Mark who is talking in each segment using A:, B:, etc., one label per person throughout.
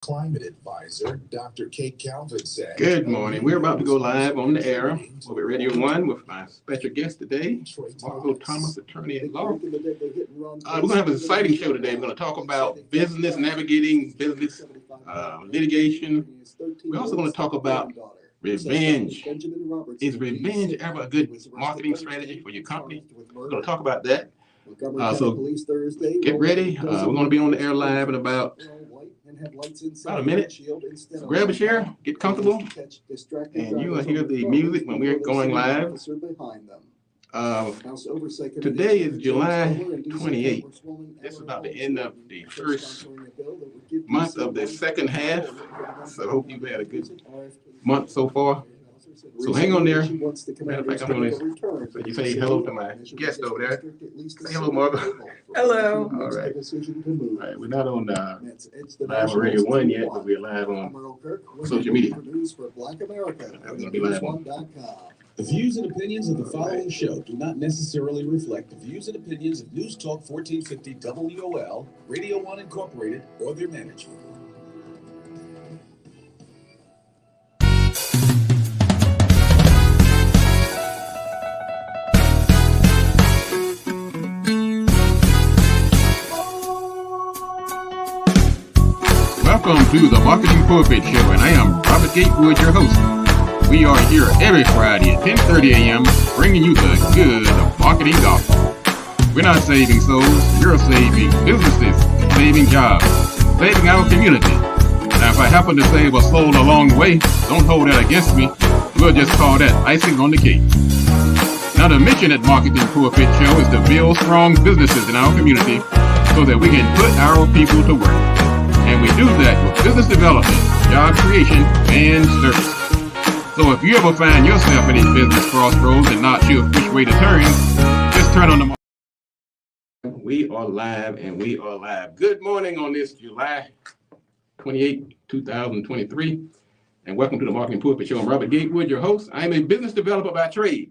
A: Climate advisor, Dr. Kate Calvin said.
B: Good morning. We're about to go live on the air over Radio 1 with my special guest today, Margo Thomas, attorney at law. We're going to have an exciting show today. We're going to talk about business, navigating business litigation. We're also going to talk about revenge. Is revenge ever a good marketing strategy for your company? We're going to talk about that. So get ready. We're going to be on the air live in about a minute. So grab a chair, get comfortable, and you will hear the music when we're going live. Today is July 28th. This is about the end of the first month of the second half. So I hope you've had a good month so far. So hang on there. Matter of fact, I'm going to you say hello to my guest over there. Say hello, Margo.
C: Hello.
B: All right. All right. We're not on live on Radio 1 yet, but we're live on social media. We're going to be live on.
A: The views and opinions of the following show do not necessarily reflect the views and opinions of News Talk 1450 WOL, Radio 1 Incorporated, or their management.
B: Welcome to the Marketing Pulpit Show, and I am Robert Gatewood, your host. We are here every Friday at 10:30 a.m. bringing you the good of marketing gospel. We're not saving souls, you're saving businesses, saving jobs, saving our community. Now, if I happen to save a soul along the way, don't hold that against me. We'll just call that icing on the cake. Now, the mission at Marketing Pulpit Show is to build strong businesses in our community so that we can put our people to work. And we do that with business development, job creation, and service. So if you ever find yourself in a business crossroads and not sure which way to turn, just turn on the market. We are live and we are live. Good morning on this July 28, 2023. And welcome to the Marketing Pulpit Show. I'm Robert Gatewood, your host. I'm a business developer by trade.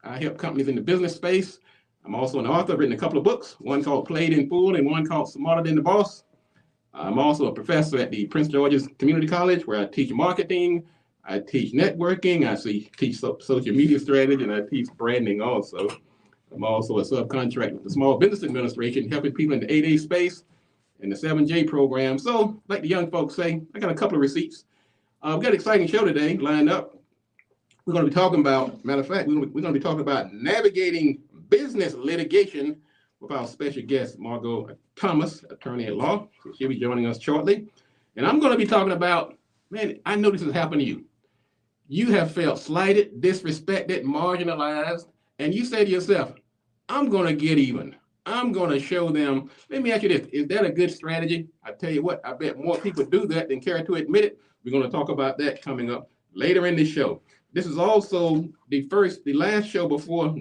B: I help companies in the business space. I'm also an author. I've written a couple of books, one called Played in Full and one called Smarter Than the Boss. I'm also a professor at the Prince George's Community College, where I teach marketing, I teach networking, I teach social media strategy, and I teach branding also. I'm also a subcontractor with the Small Business Administration, helping people in the 8A space and the 7J program. So, like the young folks say, I got a couple of receipts. We've got an exciting show today lined up. We're going to be talking about, matter of fact, we're going to be talking about navigating business litigation with our special guest, Margo Thomas, attorney at law. So she'll be joining us shortly. And I'm going to be talking about, man, I know this has happened to you. You have felt slighted, disrespected, marginalized, and you say to yourself, I'm going to get even. I'm going to show them. Let me ask you this. Is that a good strategy? I tell you what, I bet more people do that than care to admit it. We're going to talk about that coming up later in the show. This is also the last show before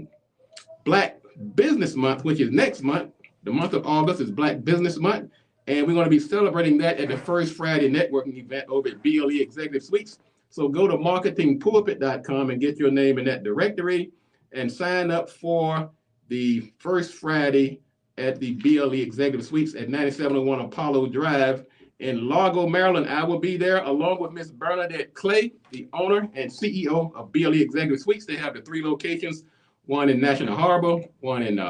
B: Black Business Month, which is next month. The month of August is Black Business Month, and we're going to be celebrating that at the First Friday networking event over at BLE Executive Suites. So go to marketingpulpit.com and get your name in that directory and sign up for the First Friday at the BLE Executive Suites at 9701 Apollo Drive in Largo, Maryland. I will be there along with Miss Bernadette Clay, the owner and CEO of BLE Executive Suites. They have the 3 locations, one in National Harbor, one in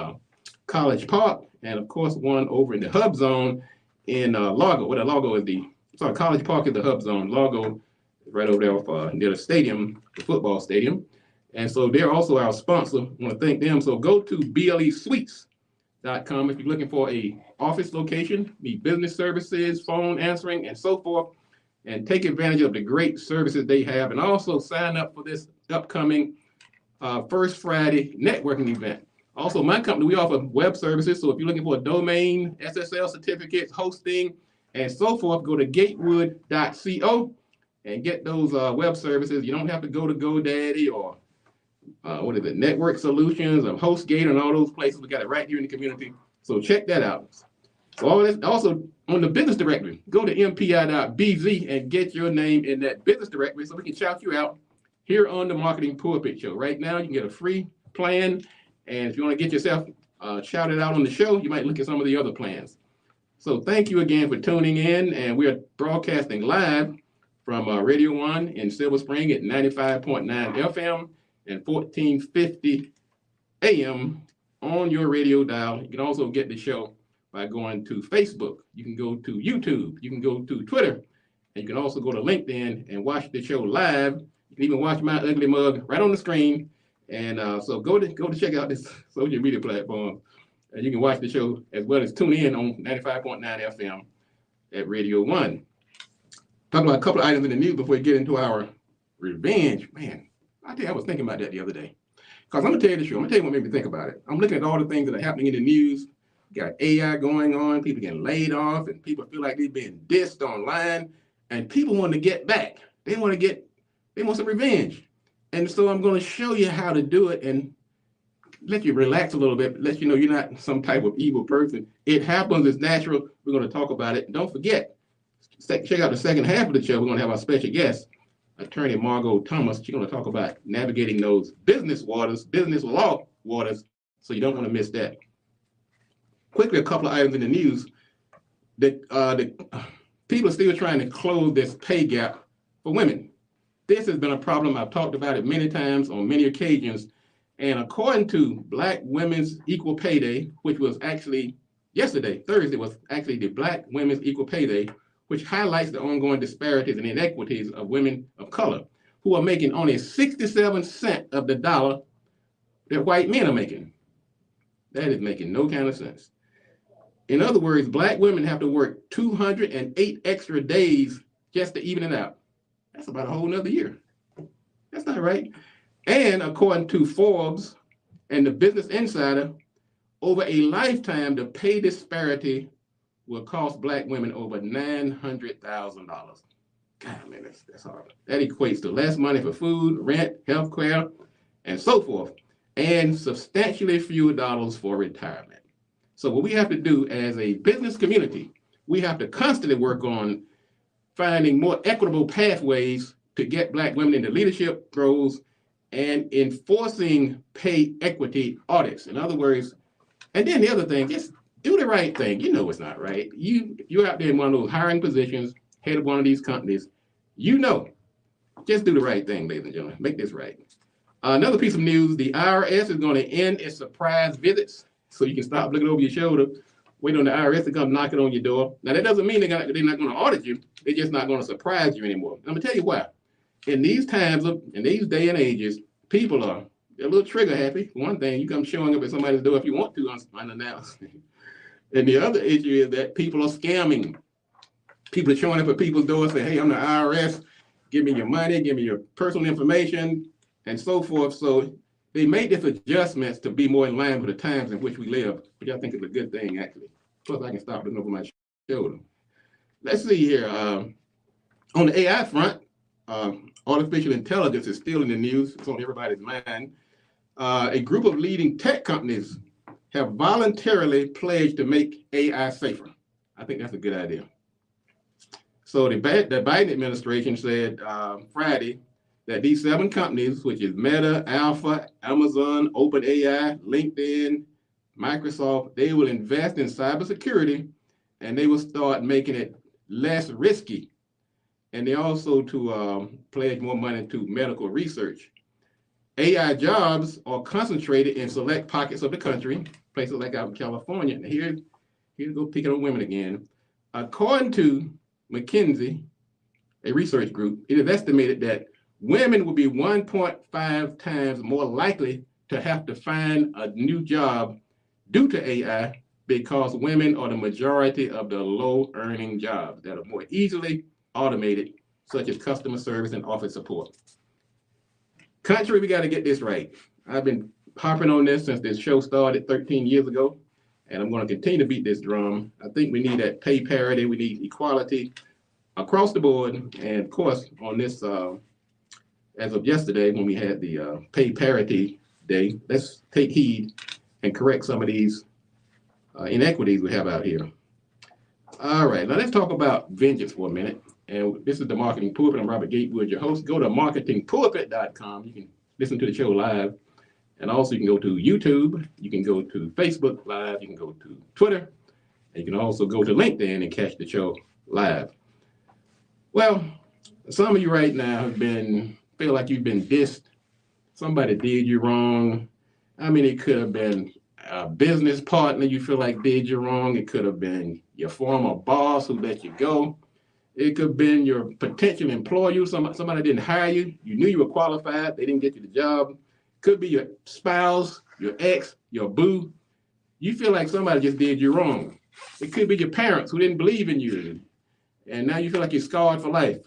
B: College Park, and of course, one over in the Hub Zone in Largo. Well, the Largo is College Park is the Hub Zone. Largo is right over there near the stadium, the football stadium. And so they're also our sponsor. I want to thank them. So go to blesuites.com if you're looking for a office location, need business services, phone answering, and so forth, and take advantage of the great services they have. And also sign up for this upcoming First Friday networking event. Also, my company, we offer web services. So if you're looking for a domain, SSL certificates, hosting, and so forth, go to gatewood.co and get those web services. You don't have to go to GoDaddy or Network Solutions or HostGator and all those places. We got it right here in the community. So check that out. So all this, also on the business directory, go to mpi.bz and get your name in that business directory so we can shout you out here on the Marketing Pulpit Show. Right now, you can get a free plan. And if you want to get yourself shouted out on the show, you might look at some of the other plans. So thank you again for tuning in, and we are broadcasting live from Radio 1 in Silver Spring at 95.9 FM and 1450 AM on your radio dial. You can also get the show by going to Facebook. You can go to YouTube. You can go to Twitter. And you can also go to LinkedIn and watch the show live. You can even watch my ugly mug right on the screen. And so go to check out this social media platform. And you can watch the show as well as tune in on 95.9 FM at Radio 1. Talk about a couple of items in the news before we get into our revenge. Man, I tell you, I was thinking about that the other day. Because I'm going to tell you the truth. I'm going to tell you what made me think about it. I'm looking at all the things that are happening in the news. You got AI going on, people getting laid off, and people feel like they're being dissed online. And people want to get back. They want some revenge. And so I'm going to show you how to do it and let you relax a little bit, let you know you're not some type of evil person. It happens, it's natural. We're going to talk about it. And don't forget, check out the second half of the show. We're going to have our special guest, Attorney Margot Thomas. She's going to talk about navigating those business law waters, so you don't want to miss that. Quickly, a couple of items in the news. The people are still trying to close this pay gap for women. This has been a problem. I've talked about it many times on many occasions. And according to Black Women's Equal Pay Day, which was actually yesterday, Thursday, was actually the Black Women's Equal Pay Day, which highlights the ongoing disparities and inequities of women of color who are making only 67 cents of the dollar that white men are making. That is making no kind of sense. In other words, Black women have to work 208 extra days just to even it out. That's about a whole nother year. That's not right. And according to Forbes and the Business Insider, over a lifetime, the pay disparity will cost Black women over $900,000. God, man, that's hard. That equates to less money for food, rent, health care, and so forth, and substantially fewer dollars for retirement. So what we have to do as a business community, we have to constantly work on finding more equitable pathways to get Black women into leadership roles and enforcing pay equity audits. In other words, and then the other thing, just do the right thing. You know it's not right. You're out there in one of those hiring positions, head of one of these companies, just do the right thing, ladies and gentlemen. Make this right. Another piece of news, the IRS is going to end its surprise visits, so you can stop looking over your shoulder, wait on the IRS to come knocking on your door. Now, that doesn't mean they're not going to audit you. They're just not going to surprise you anymore. I'm going to tell you why. In these times, in these day and ages, people they're a little trigger happy. One thing, you come showing up at somebody's door if you want to unannounced. And the other issue is that people are scamming. People are showing up at people's doors saying, hey, I'm the IRS. Give me your money, give me your personal information, and so forth. So they made these adjustments to be more in line with the times in which we live, which I think is a good thing, actually. Plus, I can stop looking over my shoulder. Let's see here. On the AI front, artificial intelligence is still in the news. It's on everybody's mind. A group of leading tech companies have voluntarily pledged to make AI safer. I think that's a good idea. So the Biden administration said Friday that these 7 companies, which is Meta, Alpha, Amazon, OpenAI, LinkedIn, Microsoft, they will invest in cybersecurity and they will start making it less risky. And they also to pledge more money to medical research. AI jobs are concentrated in select pockets of the country, places like out in California. And here go picking on women again. According to McKinsey, a research group, it is estimated that women will be 1.5 times more likely to have to find a new job due to AI because women are the majority of the low-earning jobs that are more easily automated, such as customer service and office support. Country, we got to get this right. I've been harping on this since this show started 13 years ago, and I'm going to continue to beat this drum. I think we need that pay parity. We need equality across the board. And of course, on this, as of yesterday, when we had the pay parity day, let's take heed and correct some of these inequities we have out here. All right, now let's talk about vengeance for a minute. And this is the Marketing Pulpit. I'm Robert Gatewood, your host. Go to marketingpulpit.com. You can listen to the show live. And also you can go to YouTube. You can go to Facebook Live. You can go to Twitter.
C: And you can also go to LinkedIn and catch the show live. Well, some of you right now feel like you've been dissed. Somebody did you wrong. I mean, it could have been a business partner you feel like did you wrong. It could have been your former boss who let you go. It could have been your potential employer. Somebody didn't hire you. You knew you were qualified. They didn't get you the job. Could be your spouse, your ex, your boo. You feel like somebody just did you wrong. It could be your parents who didn't believe in you. And now you feel like you're scarred for life.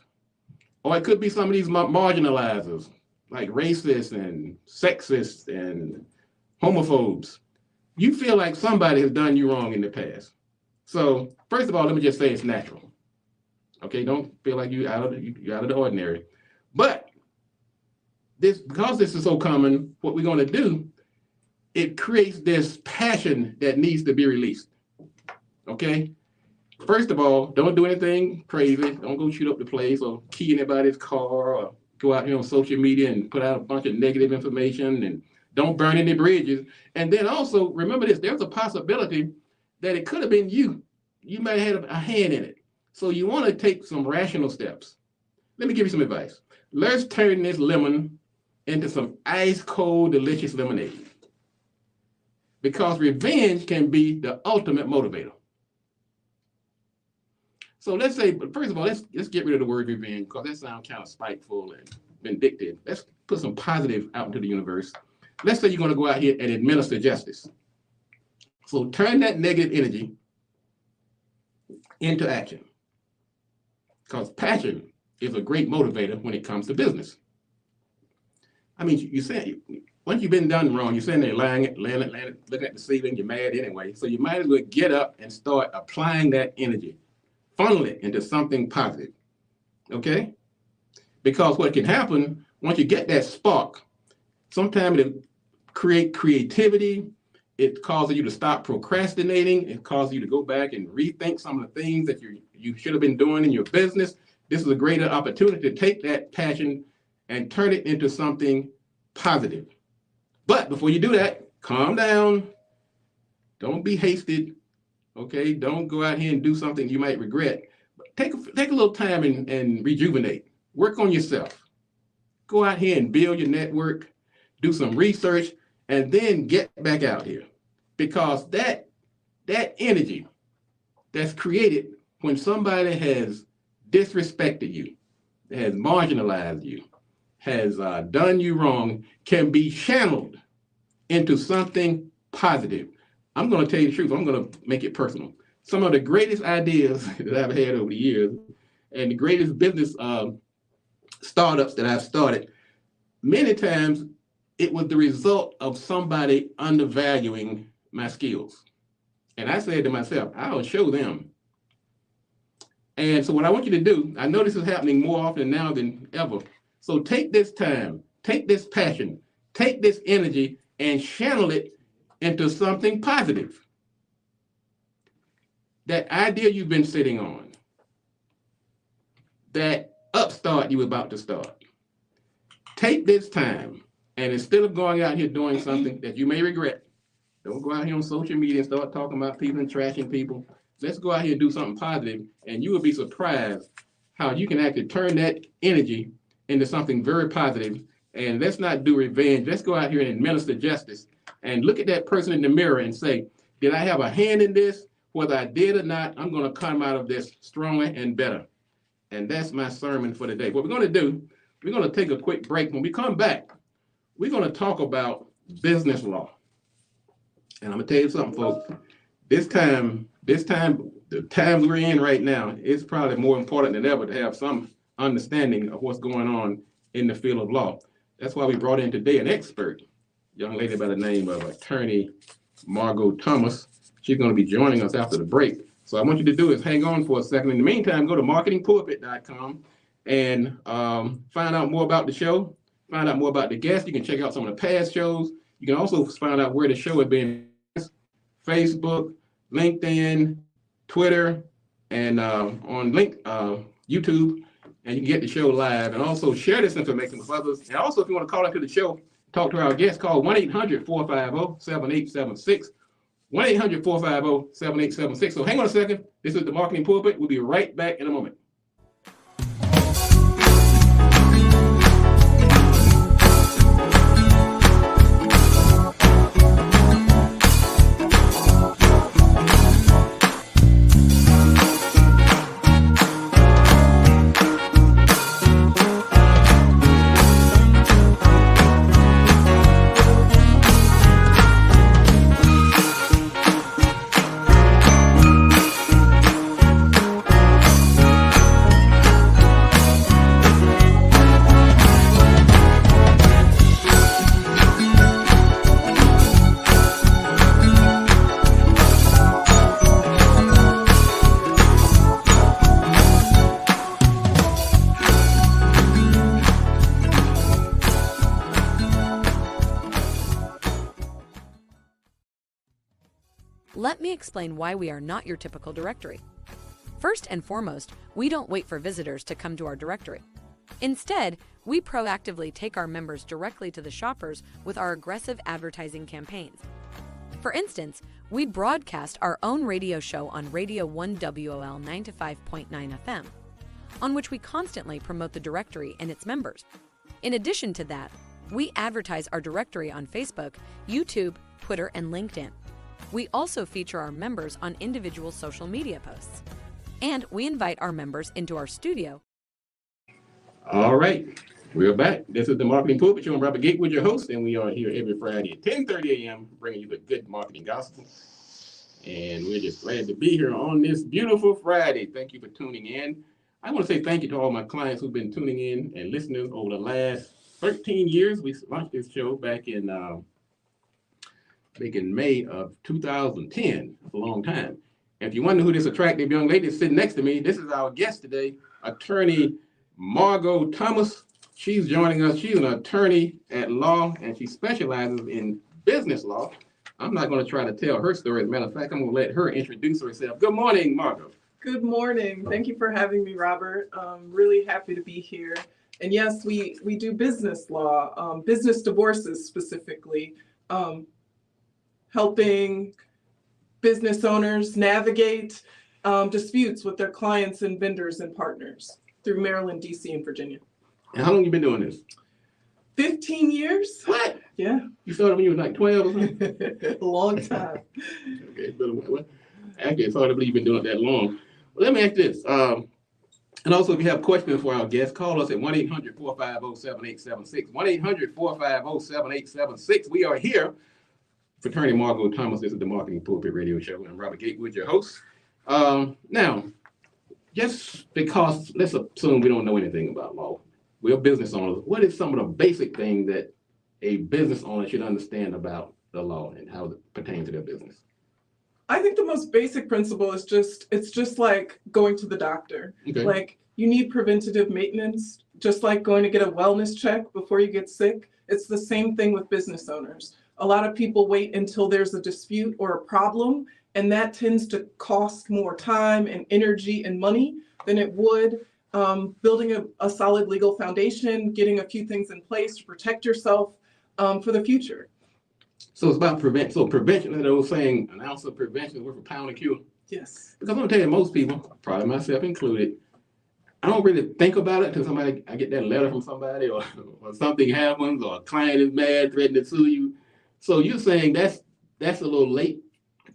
C: Or it could be some of these marginalizers, like racists and sexists and homophobes. You feel like somebody has done you wrong in the past. So first of all, let me just say it's natural. Okay, don't feel like you're out of the ordinary. But because this is so common, what we're going to do, it creates this passion that needs to be released. Okay? First of all, don't do anything crazy. Don't go shoot up the place or key anybody's car or go out here on social media and put out a bunch of negative information, and don't burn any bridges. And then also remember this, there's a possibility that it could have been you. You might have had a hand in it. So you want to take some rational steps. Let me give you some advice. Let's turn this lemon into some ice cold, delicious lemonade. Because revenge can be the ultimate motivator. So let's say, first of all, let's get rid of the word revenge, because that sounds kind of spiteful and vindictive. Let's put some positive out into the universe. Let's say you're going to go out here and administer justice. So turn that negative energy into action. Because passion is a great motivator when it comes to business. I mean, you say, once you've been done wrong, you're sitting there lying, looking at the ceiling, you're mad anyway. So you might as well get up and start applying that energy, funnel it into something positive, okay? Because what can happen, once you get that spark, sometimes it create creativity, it causes you to stop procrastinating, it causes you to go back and rethink some of the things that you should have been doing in your business. This is a greater opportunity to take that passion and turn it into something positive. But before you do that, calm down. Don't be hasted. Okay, don't go out here and do something you might regret. But take a little time and rejuvenate. Work on yourself. Go out here and build your network, do some research, and then get back out here. Because that energy that's created when somebody has disrespected you, has marginalized you, has done you wrong, can be channeled into something positive. I'm going to tell you the truth. I'm going to make it personal. Some of the greatest ideas that I've had over the years and the greatest business startups that I've started, many times it was the result of somebody undervaluing my skills. And I said to myself, I'll show them. And so what I want you to do, I know this is happening more often now than ever. So take this time, take this passion, take this energy and channel it into something positive. That idea you've been sitting on, that upstart you were about to start. Take this time and instead of going out here doing something that you may regret, don't go out here on social media and start talking about people and trashing people. Let's go out here and do something positive, and you will be surprised how you can actually turn that energy into something very positive. And let's not do revenge. Let's go out here and administer justice and look at that person in the mirror and say, did I have a hand in this? Whether I did or not, I'm going to come out of this stronger and better. And that's my sermon for today. What we're going to do, we're going to take a quick break. When we come back, we're going to talk about business law. And I'm going to tell you something, folks. This time, the times we're in right now, it's probably more important than ever to have some understanding of what's going on in the field of law. That's why we brought in today an expert, young lady by the name of attorney Margot Thomas. She's going to be joining us after the break. So I want you to do is hang on for a second. In the meantime, go to marketingpulpit.com and find out more about the show, find out more about the guests. You can check out some of the past shows. You can also find out where the show has been: Facebook, LinkedIn, Twitter, and on YouTube. And you can get the show live, and also share this information with others. And also, if you want to call into the show, talk to our guest, call 1-800-450-7876. 1-800-450-7876. So hang on a second. This is the Marketing Pulpit. We'll be right back in a moment.
D: Let me explain why we are not your typical directory. First and foremost, we don't wait for visitors to come to our directory. Instead, we proactively take our members directly to the shoppers with our aggressive advertising campaigns. For instance, we broadcast our own radio show on Radio 1 WOL 95.9 FM, on which we constantly promote the directory and its members. In addition to that, we advertise our directory on Facebook, YouTube, Twitter, and LinkedIn. We also feature our members on individual social media posts. And we invite our members into our studio.
C: All right, we're back. This is the Marketing Pulpit Show. I'm Robert Gatewood, your host, and we are here every Friday at 10:30 a.m. bringing you the good marketing gospel. And we're just glad to be here on this beautiful Friday. Thank you for tuning in. I want to say thank you to all my clients who've been tuning in and listening over the last 13 years. We launched this show back in May of 2010. It's a long time. And if you wonder who this attractive young lady is sitting next to me, this is our guest today, attorney Margot Thomas. She's joining us. She's an attorney at law, and she specializes in business law. I'm not going to try to tell her story. As a matter of fact, I'm going to let her introduce herself. Good morning, Margot.
E: Good morning. Thank you for having me, Robert. Really happy to be here. And yes, we do business law, business divorces specifically, helping business owners navigate disputes with their clients and vendors and partners through Maryland, DC, and Virginia.
C: And how long have you been doing this?
E: 15 years.
C: What?
E: Yeah.
C: You started when you were like 12 or something?
E: A long time.
C: Okay, but actually, it's hard to believe you've been doing it that long. Well, let me ask this. And also, if you have questions for our guests, call us at 1-800-450-7876. 1-800-450-7876. We are here. Fraternity Margot Thomas. This is the Marketing Pulpit Radio Show. I'm Robert Gatewood, your host. Now, just because, let's assume we don't know anything about law. We're business owners. What is some of the basic things that a business owner should understand about the law and how it pertains to their business?
E: I think the most basic principle is it's just like going to the doctor.
C: Okay.
E: Like you need preventative maintenance, just like going to get a wellness check before you get sick. It's the same thing with business owners. A lot of people wait until there's a dispute or a problem, and that tends to cost more time and energy and money than it would building a solid legal foundation, getting a few things in place to protect yourself for the future.
C: So it's about prevention. So prevention, that old saying, an ounce of prevention is worth a pound of cure.
E: Yes.
C: Because I'm going to tell you, most people, probably myself included, I don't really think about it until I get that letter from somebody or something happens or a client is mad, threatening to sue you. So you're saying that's a little late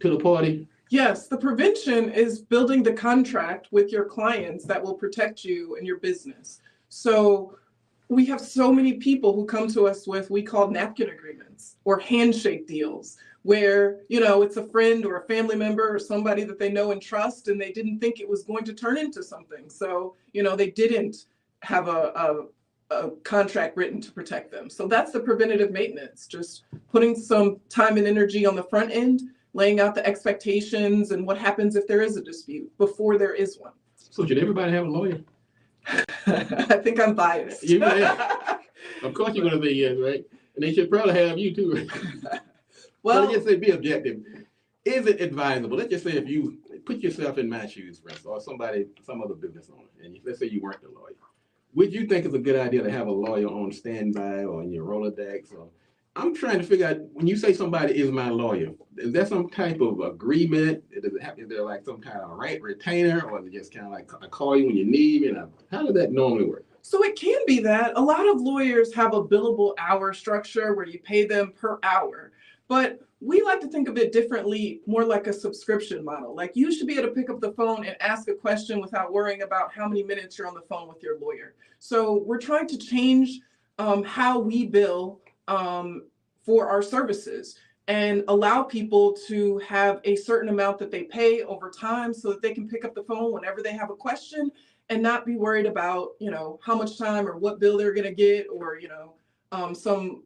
C: to the party?
E: Yes, the prevention is building the contract with your clients that will protect you and your business. So we have so many people who come to us with, we call napkin agreements or handshake deals, where, it's a friend or a family member or somebody that they know and trust, and they didn't think it was going to turn into something. So, they didn't have a contract written to protect them. So that's the preventative maintenance, just putting some time and energy on the front end, laying out the expectations and what happens if there is a dispute before there is one.
C: So should everybody have a lawyer?
E: I think I'm biased.
C: You may. Of course you're going to say yes, right? And they should probably have you too, right?
E: Well,
C: let's just say be objective. Is it advisable? Let's just say if you put yourself in my shoes, for instance, or some other business owner, and let's say you weren't the lawyer. Would you think it's a good idea to have a lawyer on standby or in your Rolodex? Or I'm trying to figure out, when you say somebody is my lawyer, is there some type of agreement? Is there like some kind of retainer, or is it just kind of like I call you when you need me? How does that normally work?
E: So it can be that. A lot of lawyers have a billable hour structure where you pay them per hour. But we like to think of it differently, more like a subscription model. Like, you should be able to pick up the phone and ask a question without worrying about how many minutes you're on the phone with your lawyer. So we're trying to change how we bill for our services and allow people to have a certain amount that they pay over time so that they can pick up the phone whenever they have a question and not be worried about, how much time or what bill they're going to get, or, some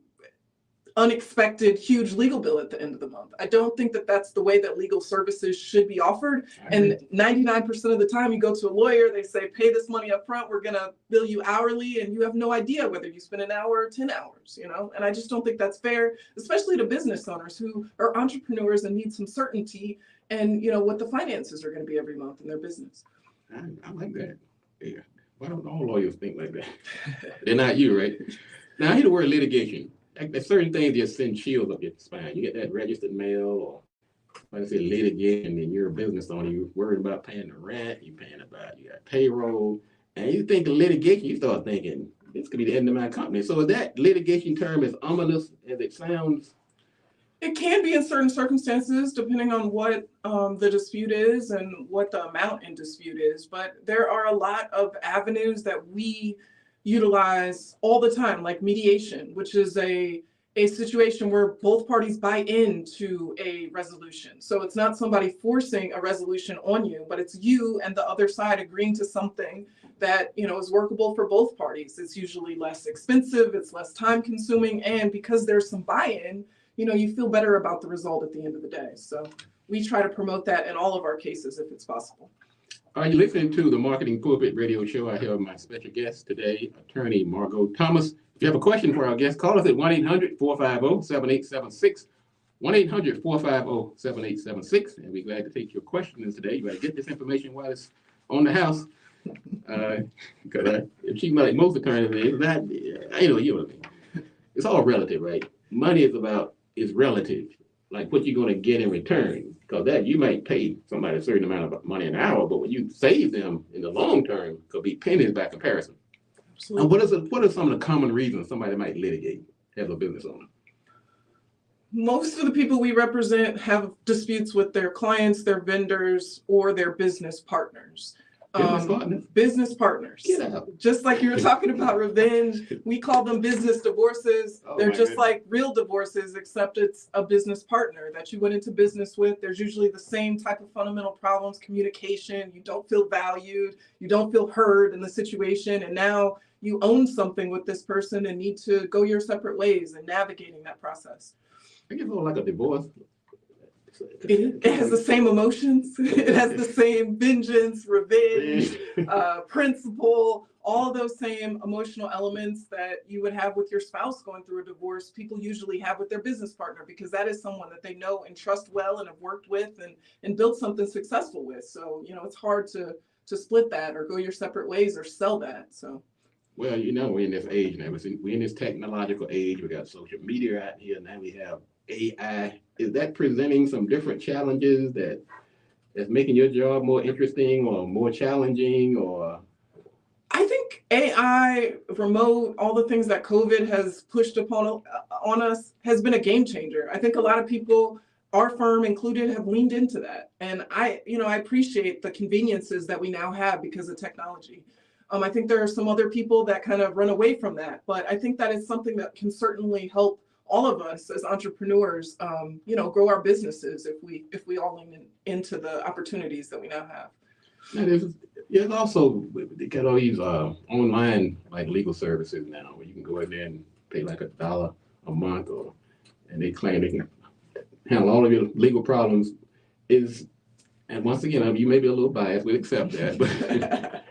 E: unexpected huge legal bill at the end of the month. I don't think that that's the way that legal services should be offered. And 99% of the time you go to a lawyer, they say, pay this money up front, we're going to bill you hourly, and you have no idea whether you spend an hour or 10 hours, and I just don't think that's fair, especially to business owners who are entrepreneurs and need some certainty and, what the finances are going to be every month in their business.
C: I like that. Yeah. Why don't all lawyers think like that? They're not you, right? Now, I hear the word litigation. There's certain things just send chills up your spine. You get that registered mail, or like I say, litigation, and you're a business owner, you're worried about paying the rent, you got payroll, and you think of litigation, you start thinking, this could be the end of my company. So is that litigation term as ominous as it sounds?
E: It can be in certain circumstances, depending on what the dispute is and what the amount in dispute is. But there are a lot of avenues that we utilize all the time, like mediation, which is a situation where both parties buy into a resolution. So it's not somebody forcing a resolution on you, but it's you and the other side agreeing to something that is workable for both parties. It's usually less expensive, it's less time consuming, and because there's some buy-in, you feel better about the result at the end of the day. So we try to promote that in all of our cases if it's possible.
C: Are you listening to the Marketing Pulpit Radio Show? I have my special guest today, attorney Margot Thomas. If you have a question for our guest, call us at 1-800-450-7876, 1-800-450-7876, and we're glad to take your questions today. You better get this information while it's on the house, because it seems like most attorneys, it's all relative, right? Money is relative, like what you're going to get in return. Because that you might pay somebody a certain amount of money an hour, but when you save them in the long term, could be pennies by comparison. Absolutely. And what are some of the common reasons somebody might litigate as a business owner?
E: Most of the people we represent have disputes with their clients, their vendors, or their business partners. Business partners.
C: Get out.
E: Just like you were talking about revenge, we call them business divorces. They're just like real divorces, except it's a business partner that you went into business with. There's usually the same type of fundamental problems: communication. You don't feel valued. You don't feel heard in the situation. And now you own something with this person and need to go your separate ways and navigating that process.
C: I guess it's like a divorce.
E: It has the same emotions. It has the same vengeance, revenge, principle, all of those same emotional elements that you would have with your spouse going through a divorce. People usually have with their business partner, because that is someone that they know and trust well and have worked with and built something successful with. So, it's hard to split that or go your separate ways or sell that. So.
C: Well, we're in this age now. We're in this technological age. We got social media out here. Now we have AI. Is that presenting some different challenges that's making your job more interesting or more challenging? Or
E: I think AI, remote, all the things that COVID has pushed on us has been a game changer. I think a lot of people, our firm included, have leaned into that. And I appreciate the conveniences that we now have because of technology. I think there are some other people that kind of run away from that, but I think that is something that can certainly help all of us as entrepreneurs, grow our businesses if we all lean into the opportunities that we now have.
C: And there's also, they got all these online like legal services now where you can go in there and pay like $1 a month, and they claim they can handle all of your legal problems. And once again, you may be a little biased, we accept that,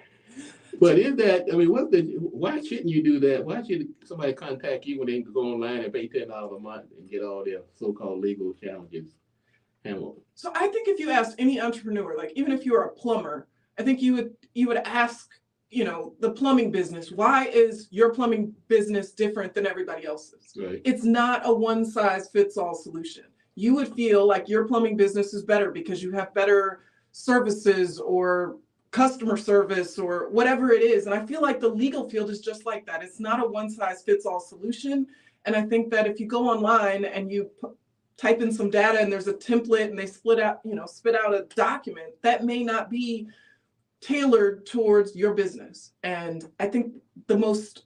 C: but is that, why shouldn't you do that? Why should somebody contact you when they can go online and pay $10 a month and get all their so-called legal challenges handled?
E: So I think if you asked any entrepreneur, like even if you were a plumber, I think you would ask the plumbing business. Why is your plumbing business different than everybody else's?
C: Right.
E: It's not a one size fits all solution. You would feel like your plumbing business is better because you have better services or customer service or whatever it is. And I feel like the legal field is just like that. It's not a one size fits all solution. And I think that if you go online and you type in some data and there's a template and they spit out a document, that may not be tailored towards your business. And I think the most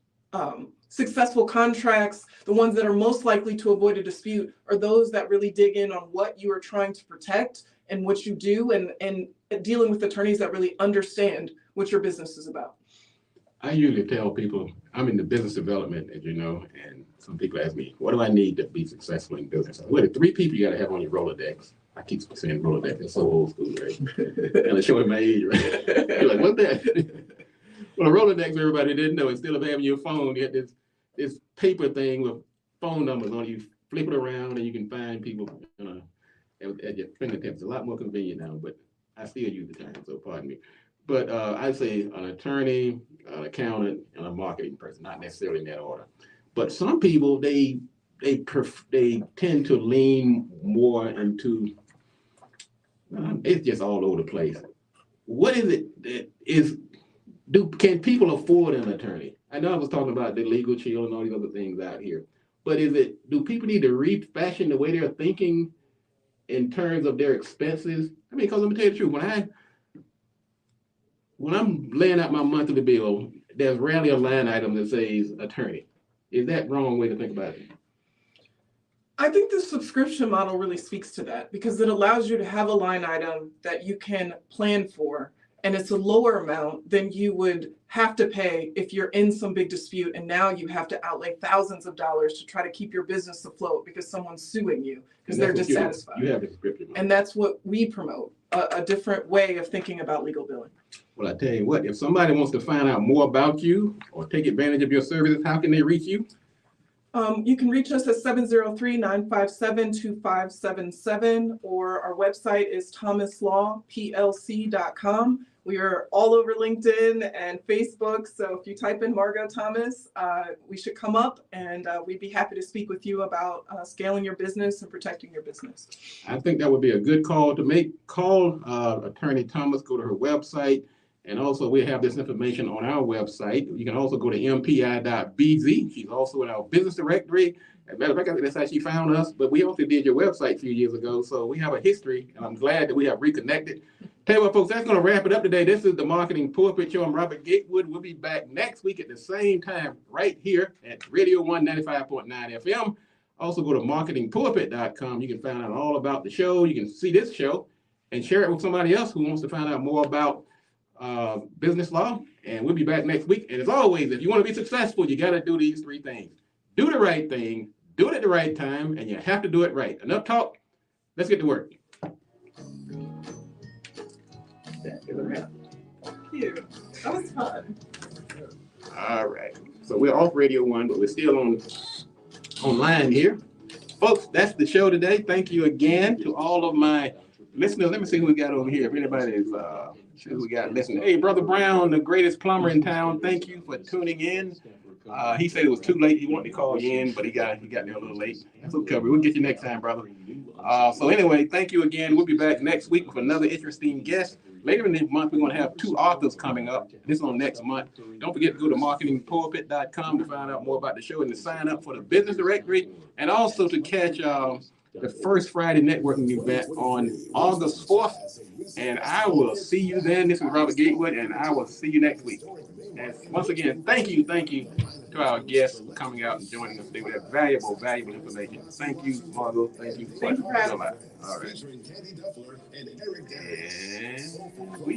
E: successful contracts, the ones that are most likely to avoid a dispute, are those that really dig in on what you are trying to protect and what you do, and dealing with attorneys that really understand what your business is about.
C: I usually tell people I'm in the business development, as you know, and some people ask me, what do I need to be successful in business? Well, the 3 people you got to have on your Rolodex. I keep saying Rolodex, it's so old school, right? And it's showing my age, right? You're like, what's that? Well, a Rolodex, everybody didn't know, instead of having your phone, you had this paper thing with phone numbers on it. You flip it around and you can find people at your fingertips. It's a lot more convenient now, but I still use the term, so pardon me. But I'd say an attorney, an accountant, and a marketing person, not necessarily in that order. But some people, they tend to lean more into, it's just all over the place. What is it that can people afford an attorney? I know I was talking about the legal chill and all these other things out here, but do people need to refashion the way they're thinking in terms of their expenses? I mean, because let me tell you the truth, when I'm laying out my monthly bill, there's rarely a line item that says attorney. Is that wrong way to think about it?
E: I think the subscription model really speaks to that, because it allows you to have a line item that you can plan for, and it's a lower amount than you would have to pay if you're in some big dispute and now you have to outlay thousands of dollars to try to keep your business afloat because someone's suing you because they're dissatisfied.
C: You have the subscription model.
E: And that's what we promote, a different way of thinking about legal billing.
C: Well, I tell you what, if somebody wants to find out more about you or take advantage of your services, how can they reach you?
E: You can reach us at 703-957-2577, or our website is thomaslawplc.com. We are all over LinkedIn and Facebook, so if you type in Margot Thomas, we should come up, and we'd be happy to speak with you about scaling your business and protecting your business.
C: I think that would be a good call to make. Call Attorney Thomas, go to her website, and also we have this information on our website. You can also go to mpi.bz. She's also in our business directory. As a matter of fact, that's how she found us, but we also did your website a few years ago, so we have a history, and I'm glad that we have reconnected. Tell you what, folks, that's going to wrap it up today. This is the Marketing Pulpit Show. I'm Robert Gatewood. We'll be back next week at the same time right here at Radio 195.9 FM. Also go to marketingpulpit.com. You can find out all about the show. You can see this show and share it with somebody else who wants to find out more about business law. And we'll be back next week. And as always, if you want to be successful, you got to do these 3 things. Do the right thing, do it at the right time, and you have to do it right. Enough talk. Let's get to work.
E: That is a wrap. Thank you. That was fun.
C: All right. So we're off Radio 1, but we're still online here. Folks, that's the show today. Thank you again to all of my listeners. Let me see who we got over here. If anybody is, who we got listening. Hey, Brother Brown, the greatest plumber in town. Thank you for tuning in. He said it was too late. He wanted to call you in, but he got there a little late. That's okay. We'll get you next time, brother. So anyway, thank you again. We'll be back next week with another interesting guest. Later in the month, we're going to have 2 authors coming up. This on next month. Don't forget to go to marketingpulpit.com to find out more about the show and to sign up for the business directory, and also to catch the first Friday networking event on August 4th. And I will see you then. This is Robert Gatewood, and I will see you next week. And once again, thank you to our guests for coming out and joining us today with that valuable information. Thank you, Margot. Thank you.
E: Thank you for having me.
C: All right. And we